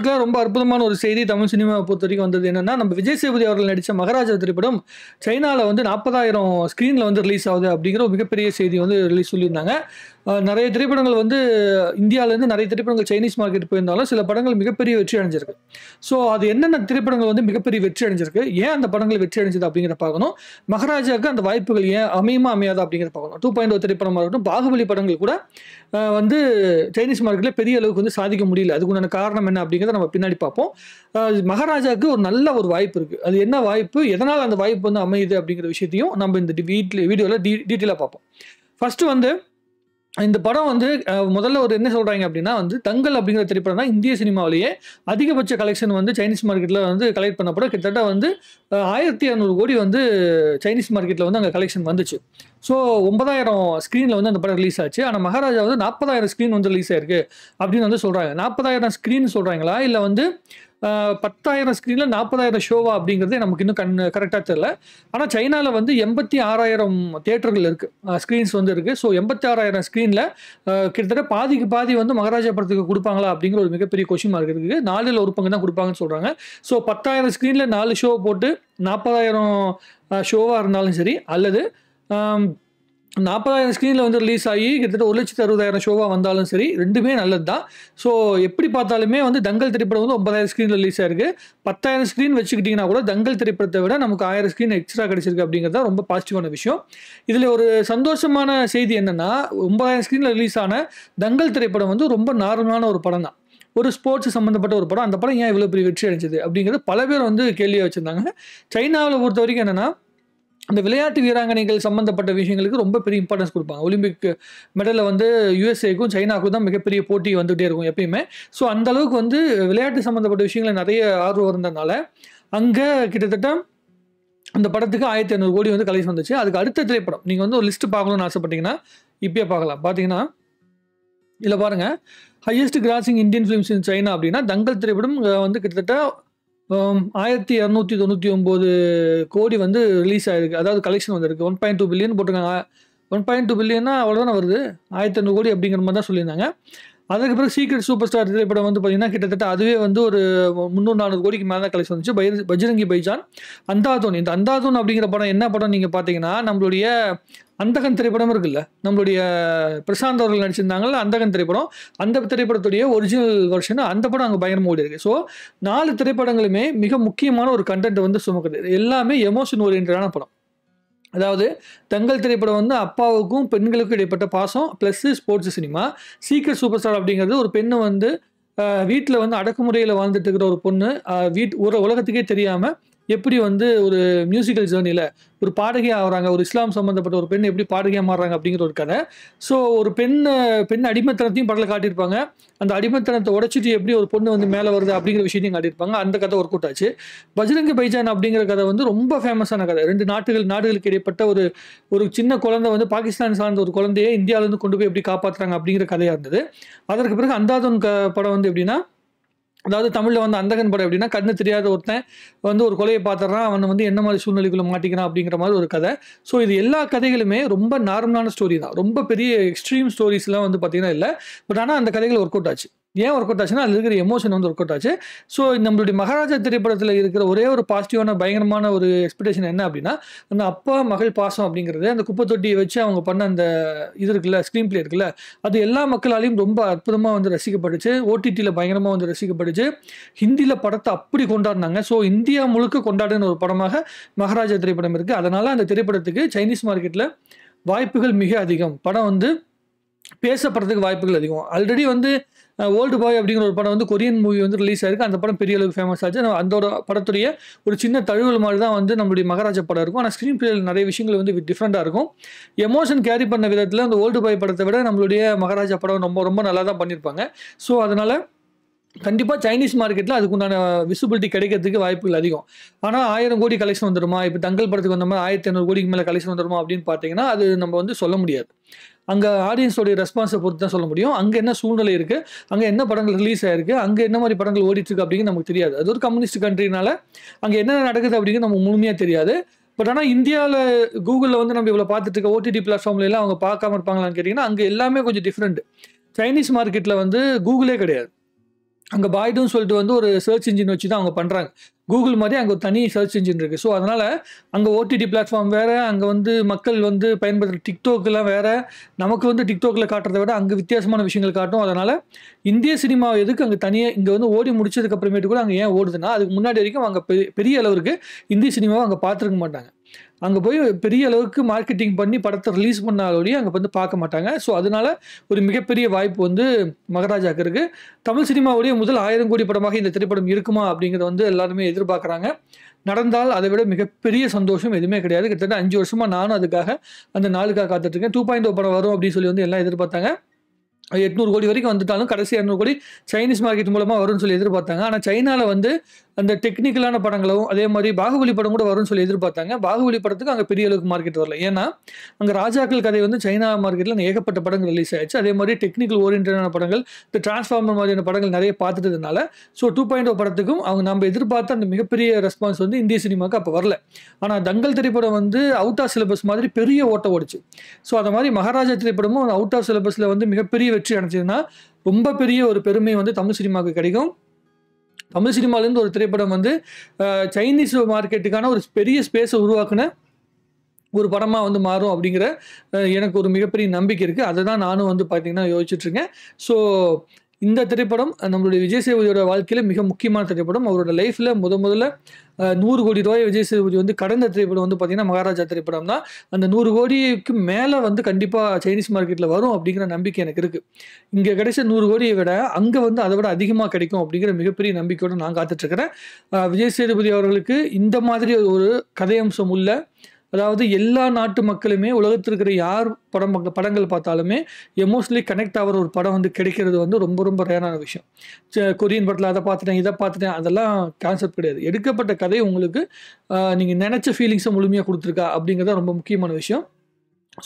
நமக்குலாம் ரொம்ப அற்புதமான ஒரு செய்தி தமிழ் சினிமாவை பொறுத்தவரைக்கும் வந்தது என்னன்னா, நம்ம விஜய் சேதுபதி அவர்கள் நடிச்ச மகாராஜா திரைப்படம் சைனால வந்து 40,000 ஸ்க்ரீன்ல வந்து ரிலீஸ் ஆகுது அப்படிங்கிற ஒரு மிகப்பெரிய செய்தி வந்து ரிலீஸ் சொல்லியிருந்தாங்க. நெறைய திரைப்படங்கள் வந்து இந்தியாவிலேருந்து நெறைய திரைப்படங்கள் சைனீஸ் மார்க்கெட் போயிருந்தாலும், சில படங்கள் மிகப்பெரிய வெற்றி அடைஞ்சிருக்கு. ஸோ அது என்னென்ன திரைப்படங்கள் வந்து மிகப்பெரிய வெற்றி அடைஞ்சிருக்கு, ஏன் அந்த படங்கள் வெற்றி அடைஞ்சது அப்படிங்கிறத பார்க்கணும். மகாராஜாவுக்கு அந்த வாய்ப்புகள் ஏன் அமையுமா அமையாதா அப்படிங்கிறத பார்க்கணும். 2.0 திரைப்படமாக இருக்கட்டும், பாகுபலி படங்கள் கூட வந்து சைனீஸ் மார்க்கெட்ல பெரிய அளவுக்கு வந்து சாதிக்க முடியல. அதுக்குண்டான காரணம் என்ன அப்படிங்கிறத நம்ம பின்னாடி பார்ப்போம். மகாராஜாவுக்கு ஒரு நல்ல ஒரு வாய்ப்பு இருக்கு. அது என்ன வாய்ப்பு, எதனால் அந்த வாய்ப்பு வந்து அமையுது அப்படிங்கிற விஷயத்தையும் நம்ம இந்த வீடியோவில் டீட்டெயிலாக பார்ப்போம். ஃபர்ஸ்ட் வந்து இந்த படம் வந்து முதல்ல ஒரு என்ன சொல்றாங்க அப்படின்னா வந்து தங்கல் அப்படிங்கிற திரைப்படம் தான் இந்திய சினிமாவிலேயே அதிகபட்ச கலெக்ஷன் வந்து சைனீஸ் மார்க்கெட்டில் வந்து கலெக்ட் பண்ணப்பட கிட்டத்தட்ட வந்து 1,200 கோடி வந்து சைனீஸ் மார்க்கெட்டில் வந்து அங்கே கலெக்ஷன் வந்துச்சு. ஸோ 9,000 ஸ்க்ரீனில் வந்து அந்த படம் ரிலீஸ் ஆச்சு. ஆனால் மகாராஜா வந்து 40,000 ஸ்க்ரீன் வந்து ரிலீஸ் ஆயிருக்கு அப்படின்னு வந்து சொல்கிறாங்க. 40,000 ஸ்க்ரீன் சொல்கிறாங்களா இல்லை வந்து 10,000 ஸ்க்ரீனில் 40,000 ஷோவா அப்படிங்கிறது நமக்கு இன்னும் கரெக்டாக தெரியல. ஆனால் சைனாவில் வந்து 86,000 தியேட்டர்கள் இருக்குது, ஸ்க்ரீன்ஸ் வந்து இருக்குது. ஸோ 86,000 ஸ்க்ரீனில் கிட்டத்தட்ட பாதிக்கு பாதி வந்து மகாராஜா படத்துக்கு கொடுப்பாங்களா அப்படிங்கிற ஒரு மிகப்பெரிய கொஸ்டின் மார்க் இருக்குது. 4ல் 1 பங்கு தான் கொடுப்பாங்கன்னு சொல்கிறாங்க. ஸோ 10,000 ஸ்க்ரீனில் 4 ஷோ போட்டு 40,000 ஷோவாக இருந்தாலும் சரி, அல்லது 40,000 ஸ்க்ரீனில் வந்து ரிலீஸ் ஆகி கிட்டத்தட்ட 1,60,000 ஷோவாக வந்தாலும் சரி, ரெண்டுமே நல்லது தான். ஸோ எப்படி பார்த்தாலுமே வந்து தங்கல் திரைப்படம் வந்து 9,000 ஸ்க்ரீனில் ரிலீஸ் ஆயிருக்கு. 10,000 ஸ்க்ரீன் வச்சுக்கிட்டிங்கன்னா கூட தங்கல் திரைப்படத்தை விட நமக்கு 1,000 ஸ்க்ரீன் எக்ஸ்ட்ரா கிடைச்சிருக்கு அப்படிங்கிறது தான் ரொம்ப பாசிட்டிவான விஷயம். இதில் ஒரு சந்தோஷமான செய்தி என்னென்னா, 9,000 ஸ்க்ரீனில் ரிலீஸ் ஆன தங்கல் திரைப்படம் வந்து ரொம்ப நார்மலான ஒரு படம் தான். ஒரு ஸ்போர்ட்ஸ் சம்மந்தப்பட்ட ஒரு படம். அந்த படம் ஏன் இவ்வளோ பெரிய வெற்றி அடைஞ்சது அப்படிங்கிறது பல பேர் வந்து கேள்வியாக வச்சுருந்தாங்க. சைனாவில் பொறுத்த வரைக்கும் என்னென்னா, அந்த விளையாட்டு வீராங்கனைகள் சம்மந்தப்பட்ட விஷயங்களுக்கு ரொம்ப பெரிய இம்பார்ட்டன்ஸ் கொடுப்பாங்க. ஒலிம்பிக் மெடலில் வந்து யுஎஸ்ஏக்கும் சைனாவுக்கும் தான் மிகப்பெரிய போட்டி வந்துகிட்டே இருக்கும் எப்பயுமே. ஸோ அந்த அளவுக்கு வந்து விளையாட்டு சம்மந்தப்பட்ட விஷயங்கள் நிறைய ஆர்வம் இருந்ததுனால அங்கே கிட்டத்தட்ட அந்த படத்துக்கு 1,500 கோடி வந்து கலெக்ஷன் வந்துச்சு. அதுக்கு அடுத்த திரைப்படம் நீங்கள் வந்து ஒரு லிஸ்ட்டு பார்க்கணும்னு ஆசைப்பட்டீங்கன்னா இப்பயே பார்க்கலாம். பார்த்தீங்கன்னா இதில் பாருங்கள், highest crossing Indian films in China அப்படின்னா தங்கல் திரைப்படம் வந்து கிட்டத்தட்ட 1,299 கோடி வந்து ரிலீஸ் ஆயிருக்கு. அதாவது கலெக்ஷன் வந்திருக்கு. 1.2 பில்லியன் போட்டிருக்காங்க. 1.2 பில்லியன்னா அவ்வளோதானே வருது, 1,500 கோடி அப்படிங்கிற மாதிரி தான் சொல்லியிருந்தாங்க. அதுக்கு பிறகு சீக்ரெட் சூப்பர் ஸ்டார் திரைப்படம் வந்து பார்த்தீங்கன்னா கிட்டத்தட்ட அதுவே வந்து ஒரு 300-400 கோடிக்கு மேலே தான் கலெக்ஷன் வந்துச்சு. பஜ்ரங்கி பைஜான், அந்தாதூன். இந்த அந்தாதூன் அப்படிங்கிற படம் என்ன படம் நீங்கள் பார்த்தீங்கன்னா, நம்மளுடைய அந்தகன் திரைப்படம் இருக்குல்ல, நம்மளுடைய பிரசாந்த் அவர்கள் நடிச்சிருந்தாங்கல்ல அந்தகன் திரைப்படம், அந்த திரைப்படத்துடைய ஒரிஜினல் வெர்ஷன் அந்த படம் அங்கே பயங்கரமாக ஓடி இருக்குது. ஸோ 4 திரைப்படங்களுமே மிக முக்கியமான ஒரு கண்டென்ட் வந்து சுமக்குது. எல்லாமே எமோஷன் ஓரியன்டான படம். அதாவது தங்கல் திரைப்படம் வந்து அப்பாவுக்கும் பெண்களுக்கும் இடைப்பட்ட பாசம் plus sports cinema. Secret super star அப்படிங்கிறது ஒரு பெண்ணு வந்து வீட்டில் வந்து அடக்குமுறையில் வாழ்ந்துட்டு இருக்கிற ஒரு பொண்ணு ஒரு உலகத்துக்கே தெரியாமல் எப்படி வந்து ஒரு மியூசிக்கல் ஜேர்னியில் ஒரு பாடகியாக ஆகிறாங்க, ஒரு இஸ்லாம் சம்மந்தப்பட்ட ஒரு பெண் எப்படி பாடகியாக மாறுறாங்க அப்படிங்கிற ஒரு கதை. ஸோ ஒரு பெண் அடிமைத்தனத்தையும் படத்தில் காட்டியிருப்பாங்க. அந்த அடிமைத்தனத்தை உடைச்சிட்டு எப்படி ஒரு பொண்ணு வந்து மேலே வருது அப்படிங்கிற விஷயத்தையும் காட்டியிருப்பாங்க. அந்த கதை ஒர்க் அவுட் ஆச்சு. பஜ்ரங்கி பைஜான் அப்படிங்கிற கதை வந்து ரொம்ப ஃபேமஸான கதை. 2 நாடுகளுக்கு இடைப்பட்ட ஒரு சின்ன குழந்தை வந்து பாகிஸ்தான் சார்ந்த ஒரு குழந்தையை இந்தியாவிலேருந்து கொண்டு போய் எப்படி காப்பாற்றுறாங்க அப்படிங்கிற கதையாக இருந்தது. அதற்கு பிறகு அந்தாதூன் படம் வந்து எப்படின்னா, அதாவது தமிழில் வந்து அந்தகன் படம் எப்படின்னா, கண்ணு தெரியாத ஒருத்தன் வந்து ஒரு கொலையை பார்த்துறான், அவனை வந்து என்ன மாதிரி சூழ்நிலைக்குள்ள மாட்டிக்கிறான் அப்படிங்கிற மாதிரி ஒரு கதை. ஸோ இது எல்லா கதைகளுமே ரொம்ப நார்மலான ஸ்டோரி தான். ரொம்ப பெரிய எக்ஸ்ட்ரீம் ஸ்டோரிஸ்லாம் வந்து பார்த்தீங்கன்னா இல்லை. பட் ஆனால் அந்த கதைகள் ஒர்க் அவுட் ஆச்சு. ஏன் ஒர்க் அவுட் ஆச்சுன்னா, அதில் இருக்கிற எமோஷன் வந்து ஒர்க் அவுட் ஆச்சு. ஸோ நம்மளுடைய மகாராஜா திரைப்படத்தில் இருக்கிற ஒரே ஒரு பாசிட்டிவான பயங்கரமான ஒரு எக்ஸ்பெக்டேஷன் என்ன அப்படின்னா, அந்த அப்பா மகள் பாசம் அப்படிங்கிறது, அந்த குப்பை தொட்டியை வச்சு அவங்க பண்ண அந்த இது இருக்குல்ல, ஸ்க்ரீன் பிளே இருக்குல்ல, அது எல்லா மக்களாலையும் ரொம்ப அற்புதமாக வந்து ரசிக்கப்பட்டுச்சு. ஓடிடியில் பயங்கரமாக வந்து ரசிக்கப்பட்டுச்சு. ஹிந்தியில் படத்தை அப்படி கொண்டாடினாங்க. ஸோ இந்தியா முழுக்க கொண்டாடின ஒரு படமாக மகாராஜா திரைப்படம் இருக்குது. அதனால் அந்த திரைப்படத்துக்கு சைனீஸ் மார்க்கெட்டில் வாய்ப்புகள் மிக அதிகம். படம் வந்து பேசப்படுறதுக்கு வாய்ப்புகள் அதிகம். ஆல்ரெடி வந்து ஓல்டு பாய் அப்படிங்கிற ஒரு படம் வந்து கொரியன் மூவி வந்து ரிலீஸ் ஆயிருக்கு. அந்த படம் பெரிய அளவுக்கு ஃபேமஸ் ஆச்சு. அந்த படத்துடைய ஒரு சின்ன தழுவல் மாதிரி தான் வந்து நம்மளுடைய மகாராஜா படம் இருக்கும். ஆனால் ஸ்க்ரீன் பிளேயில் நிறைய விஷயங்கள் வந்து டிஃப்ரெண்ட்டாக இருக்கும். எமோஷன் கேரி பண்ண விதத்தில் அந்த ஓல்டு பாய் படத்தை விட நம்மளுடைய மகாராஜா படம் ரொம்ப ரொம்ப நல்லா தான் பண்ணியிருப்பாங்க. ஸோ அதனால் கண்டிப்பாக சைனீஸ் மார்க்கெட்டில் அதுக்குண்டான விசிபிலிட்டி கிடைக்கிறதுக்கு வாய்ப்புகள் அதிகம். ஆனால் 1,000 கோடி கலெக்ஷன் வந்துடுமா, இப்போ தங்கல் படத்துக்கு வந்த மாதிரி 1,500 கோடிக்கு மேலே கலெக்ஷன் வந்துடுமா அப்படின்னு பார்த்தீங்கன்னா அது நம்ம வந்து சொல்ல முடியாது. அங்கே ஆடியன்ஸோடைய ரெஸ்பான்ஸை பொறுத்து தான் சொல்ல முடியும். அங்கே என்ன சூழ்நிலை இருக்குது, அங்கே என்ன படங்கள் ரிலீஸ் ஆயிருக்கு, அங்கே என்ன மாதிரி படங்கள் ஓடிட்டுருக்கு அப்படிங்கிறது நமக்கு தெரியாது. அது ஒரு கம்யூனிஸ்ட் கண்ட்ரினால அங்கே என்ன நடக்குது அப்படிங்கிறது நமக்கு முழுமையாக தெரியாது. பட் ஆனால் இந்தியாவில் கூகுளில் வந்து நம்ம இவ்வளோ பார்த்துட்டு இருக்க ஓடிடி பிளாட்ஃபார்ம்ல எல்லாம் அவங்க பார்க்காம இருப்பாங்களான்னு கேட்டிங்கன்னா அங்கே எல்லாமே கொஞ்சம் டிஃப்ரெண்ட். சைனீஸ் மார்க்கெட்டில் வந்து கூகுளே கிடையாது. அங்கே பாய்டுன்னு சொல்லிட்டு வந்து ஒரு சர்ச் இன்ஜின் வச்சு தான் அவங்க பண்ணுறாங்க. கூகுள் மாதிரி அங்கே ஒரு தனி சர்ச் இன்ஜின் இருக்குது. ஸோ அதனால் அங்கே ஓடிடி பிளாட்ஃபார்ம் வேறு, அங்கே வந்து மக்கள் வந்து பயன்படுத்துகிற டிக்டாக்லாம் வேறு. நமக்கு வந்து டிக்டாக்ல காட்டுறதை விட அங்கே வித்தியாசமான விஷயங்கள் காட்டும். அதனால் இந்திய சினிமா எதுக்கு அங்கே தனியாக இங்கே வந்து ஓடி முடிச்சதுக்கு அப்புறமேட்டு கூட அங்கே ஏன் ஓடுதுன்னா, அதுக்கு முன்னாடி வரைக்கும் அங்கே பெரிய அளவுக்கு இந்திய சினிமாவை அங்கே பார்த்துருக்க மாட்டாங்க. அங்கே போய் பெரிய அளவுக்கு மார்க்கெட்டிங் பண்ணி படத்தை ரிலீஸ் பண்ணாலோடையும் அங்கே வந்து பார்க்க மாட்டாங்க. ஸோ அதனால ஒரு மிகப்பெரிய வாய்ப்பு வந்து மகாராஜாவுக்கு இருக்குது. தமிழ் சினிமாவுடைய முதல் 1000 கோடி படமாக இந்த திரைப்படம் இருக்குமா அப்படிங்கிறத வந்து எல்லாருமே எதிர்பார்க்குறாங்க. நடந்தால் அதை விட மிகப்பெரிய சந்தோஷம் எதுவுமே கிடையாது. கிட்டத்தட்ட 5 வருஷமாக நானும் அதுக்காக அந்த நாளுக்காக காத்துட்ருக்கேன். 2.0 படம் வரும் அப்படின்னு சொல்லி வந்து எல்லாம் எதிர்பார்த்தாங்க. 800 கோடி வரைக்கும் வந்துட்டாலும் கடைசி 200 கோடி சைனீஸ் மார்க்கெட் மூலமாக வரும்னு சொல்லி எதிர்பார்த்தாங்க. ஆனால் சைனாவில் வந்து அந்த டெக்னிக்கலான படங்களும் அதே மாதிரி பாகுபலி படம் கூட வரும்னு சொல்லி எதிர்பார்த்தாங்க. பாகுபலி படத்துக்கு அங்கே பெரிய அளவுக்கு மார்க்கெட் வரல. ஏன்னா அங்கே ராஜாக்கள் கதை வந்து சைனா மார்க்கெட்டில் ஏகப்பட்ட படங்கள் ரிலீஸ் ஆயிடுச்சு. அதே மாதிரி டெக்னிக்கல் ஓரியன்டான படங்கள், இந்த டிரான்ஸ்ஃபார்மர் மாதிரியான படங்கள் நிறைய பார்த்துட்டதுனால ஸோ 2.0 படத்துக்கும் அவங்க நம்ம எதிர்பார்த்த அந்த மிகப்பெரிய ரெஸ்பான்ஸ் வந்து இந்திய சினிமாவுக்கு அப்போ வரல. ஆனால் தங்கல் திரைப்படம் வந்து அவுட் ஆஃப் சிலபஸ் மாதிரி பெரிய ஓட்ட ஓடிச்சு. ஸோ அந்த மாதிரி மகாராஜா திரைப்படமும் அவுட் ஆஃப் சிலபஸில் வந்து மிகப்பெரிய வெற்றி அடைஞ்சதுன்னா ரொம்ப பெரிய ஒரு பெருமை வந்து தமிழ் சினிமாவுக்கு கிடைக்கும். தமிழ் சினிமாலேருந்து ஒரு திரைப்படம் வந்து சைனீஸ் மார்க்கெட்டுக்கான ஒரு பெரிய ஸ்பேஸை உருவாக்குன ஒரு படமாக வந்து மாறும் அப்படிங்கிற எனக்கு ஒரு மிகப்பெரிய நம்பிக்கை இருக்குது. அதை தான் நானும் வந்து பார்த்திங்கன்னா யோசிச்சுட்ருக்கேன். ஸோ இந்த திரைப்படம் நம்மளுடைய விஜய் சேதுபதியோட வாழ்க்கையில் மிக முக்கியமான திரைப்படம். அவரோட லைஃப்பில் முதல்ல 100 கோடி ரூபாய் விஜய் சேதுபதி வந்து கடந்த திரைப்படம் வந்து பார்த்திங்கன்னா மகாராஜா திரைப்படம் தான். அந்த 100 கோடிக்கு மேலே வந்து கண்டிப்பாக சைனீஸ் மார்க்கெட்டில் வரும் அப்படிங்கிற நம்பிக்கை எனக்கு இருக்குது. இங்கே கிடைச்ச 100 கோடியை விட அங்கே வந்து அதை விட அதிகமாக கிடைக்கும் அப்படிங்கிற மிகப்பெரிய நம்பிக்கையோடு நான் காத்துட்ருக்கிறேன். விஜய் சேதுபதி அவர்களுக்கு இந்த மாதிரி ஒரு கதையம்சம் உள்ள, அதாவது எல்லா நாட்டு மக்களுமே உலகத்தில் இருக்கிற யார் படங்கள் பார்த்தாலுமே எமோஷனலி கனெக்ட் ஆகிற ஒரு படம் வந்து கிடைக்கிறது வந்து ரொம்ப ரொம்ப ரேரான விஷயம். கொரியன் படத்தில் அதை பார்த்துட்டேன், இதை பார்த்துட்டேன், அதெல்லாம் கான்செப்ட் கிடையாது. எடுக்கப்பட்ட கதை உங்களுக்கு நீங்கள் நினச்ச ஃபீலிங்ஸை முழுமையாக கொடுத்துருக்கா அப்படிங்கிறது ரொம்ப முக்கியமான விஷயம்.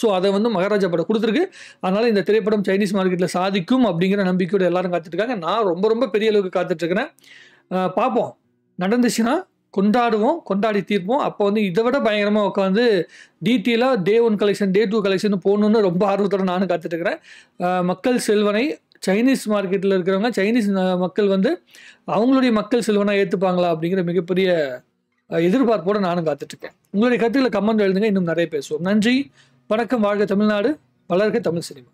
ஸோ அதை வந்து மகாராஜா படம் கொடுத்துருக்கு. அதனால் இந்த திரைப்படம் சைனீஸ் மார்க்கெட்டில் சாதிக்கும் அப்படிங்கிற நம்பிக்கையோடு எல்லாரும் காத்துட்ருக்காங்க. நான் ரொம்ப ரொம்ப பெரிய அளவுக்கு காத்துட்ருக்கிறேன். பார்ப்போம், நடந்துச்சுன்னா கொண்டாடுவோம், கொண்டாடி தீர்ப்போம். அப்போ வந்து இதை விட பயங்கரமாக உட்காந்து டீட்டெயிலாக Day 1 கலெக்ஷன், Day 2 கலெக்ஷன் போகணுன்னு ரொம்ப ஆர்வத்தோடு நானும் காத்துட்ருக்கிறேன். மக்கள் செல்வனை சைனீஸ் மார்க்கெட்டில் இருக்கிறவங்க, சைனீஸ் மக்கள் வந்து அவங்களுடைய மக்கள் செல்வனை ஏற்றுப்பாங்களா அப்படிங்கிற மிகப்பெரிய எதிர்பார்ப்போடு நானும் காத்துட்ருக்கேன். உங்களுடைய கருத்துக்களை கமெண்ட் எழுதுங்க. இன்னும் நிறைய பேசுவோம். நன்றி, வணக்கம். வாழ்க தமிழ்நாடு, வளர்க தமிழ் சினிமா.